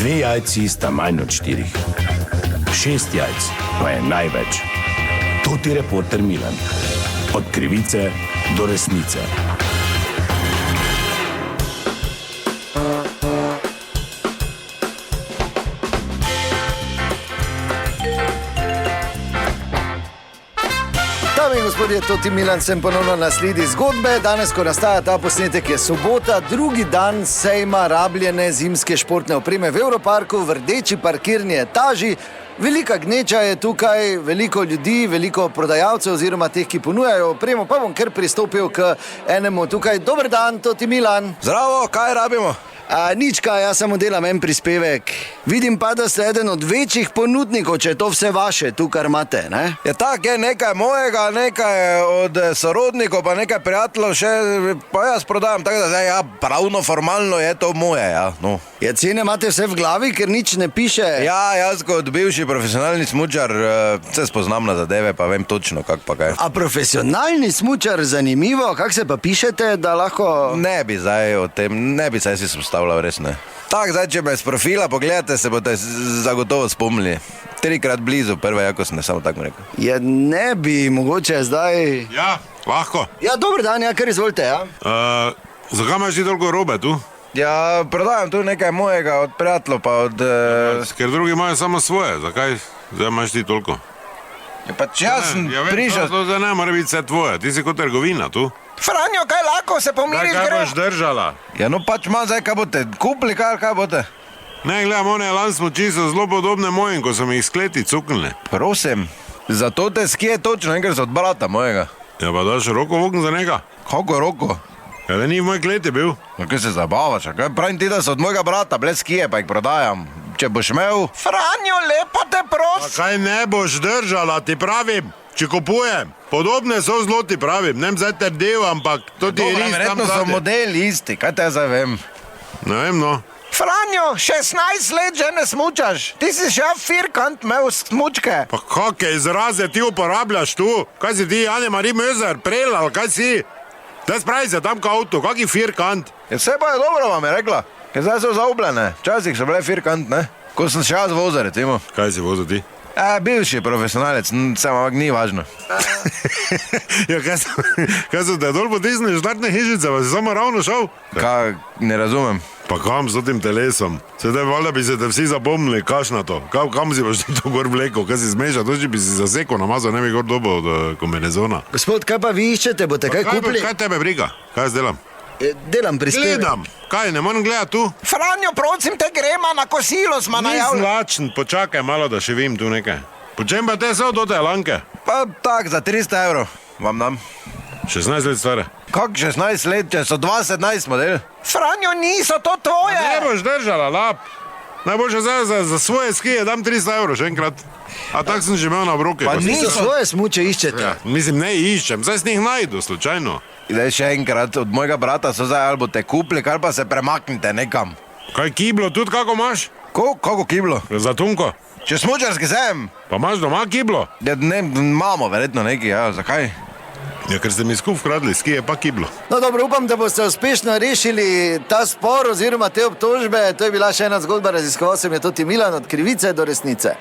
2 jajci sta manj od 4. 6 jajc pa je največ. To ti reporter Milan. Od krivice do resnice. Dame in gospodje, to ti Milan, sem ponovno na sledi zgodbe. Danes, ko nastaja ta posnetek, je sobota, drugi dan sejma rabljene zimske športne opreme v Evroparku, v rdeči parkirni etaži. Velika gneča je tukaj, veliko ljudi, veliko prodajalcev oziroma teh, ki ponujajo opremo, pa bom kar pristopil k enemu tukaj. Dober dan, to ti Milan. Zdravo, kaj rabimo? Nič kaj, jaz samo delam en prispevek. Vidim pa, da ste eden od večjih ponudnikov, če je to vse vaše, tu kar imate, ne? Je tako, je nekaj mojega, nekaj od sorodnikov, pa nekaj prijateljev še, pa jaz prodajam, tako da zdaj, ja, pravno, formalno je to moje, ja, no. Je cene imate vse v glavi, ker nič ne piše? Ja, jaz kot bivši profesionalni smučar se spoznam na zadeve, pa vem točno, kak pa kaj. A profesionalni smučar, zanimivo, kak se pa pišete, da lahko... Ne bi zdaj o tem, ne bi zdaj si stavljal, res ne. Tak, zdaj, če me z profila pogledate, se boste zagotovo spomnili. 3-krat blizu, prve jakostne, samo tako rekel. Je, ne bi, mogoče zdaj... Ja, lahko. Ja, dober dan, ja, kar izvolite, ja. Zakaj imaš ti toliko robe tu? Ja, prodajam tu nekaj mojega od prijateljev, pa od... Ker drugi imajo samo svoje, zakaj zdaj imaš ti toliko? Ja, pa če jaz sem prišel... To zdaj ne mora biti vse tvoje, ti si kot trgovina tu. Franjo, kaj lahko se pomiriš, Kaj boš držala? Ja, no pač ima zdaj, kaj boste kupili, kaj boste? Ne, gledam, one lan smuči so zelo podobne mojim, ko so mi jih skleti cuknile. Prosim, zato te skije točno, enkrat so od brata mojega. Ja, pa daš roko v okno za njega? Kako roko? Ja, da ni v moj kleti bil. No, kaj se zabavaš, kaj pravim ti, da so od mojega brata, ble skije, pa jih prodajam. Če boš imel... Franjo, lepo te Pa kaj ne boš držala, ti pravim, če kupujem. Podobne so zelo, ti pravim, ne vem zdaj trdev, ampak to ti je res tam verjetno so zade. modeli isti, kaj te zdaj vem? Ne vem, no. Franjo, 16 let že ne smučaš, ti si še firkant imel smučke. Pa kakšne izraze ti uporabljaš tu? Kaj si ti, Ane-Marie Möser, prelal, kaj si? Daj spravi se tam ka avto, kaki firkant? Ja, vse pa je dobro, vam je rekla. Ker zdaj so zaobljene, včasih so bile firkant, ne? Ko sem še jaz vozil, recimo. Kaj si vozil ti? Bivši profesionalec, samo ampak ni važno. Ja, kaj so te dol potisnili štartne hišice, pa si samo ravno šel? Kaj, ne razumem. Pa kam s tem telesom? Sedaj valjda bi se te vsi zapomnili, kaš na to. Kam si boš to gor vlekel, kaj si zmešal, to če bi si zasekal namazal, ne bi gor dobil od kombinezona. Gospod, kaj pa vi iščete, boste kaj kupili? Kaj tebe briga? Kaj jaz delam? Delam prispevek. Gledam. Kaj, ne moram gledati tu? Franjo, prosim te, grema na kosilo, smo Nisem lačen, počakaj malo, da še vim tu nekaj. Po čem pa te so do te lanke? Pa tak, za 300 evrov vam dam. 16 let stare. Kak 16 let, če so 20 model? Franjo, niso to tvoje! Ne boš držala, lap. Najboljše zdaj za svoje skije dam 300 evrov še enkrat. A tak sem že imel na obroke. Pa Niso svoje smuče iščete. Ja, mislim, ne iščem, zdaj sem jih najdu, slučajno. Zdaj še enkrat, od mojega brata so zdaj ali boste kupili, kar pa se premaknite nekam. Kaj kiblo, tudi kako imaš? Kako kiblo? Za tunko. Če smučarski sem. Pa imaš doma kiblo? Ja, ne, imamo verjetno neki, ja, zakaj? Ja, ker ste mi skup vkradli, skije pa kiblo. No dobro, upam, da boste uspešno rešili ta spor oziroma te obtožbe. To je bila še ena zgodba, raziskoval sem je to ti Milan, od krivice do resnice.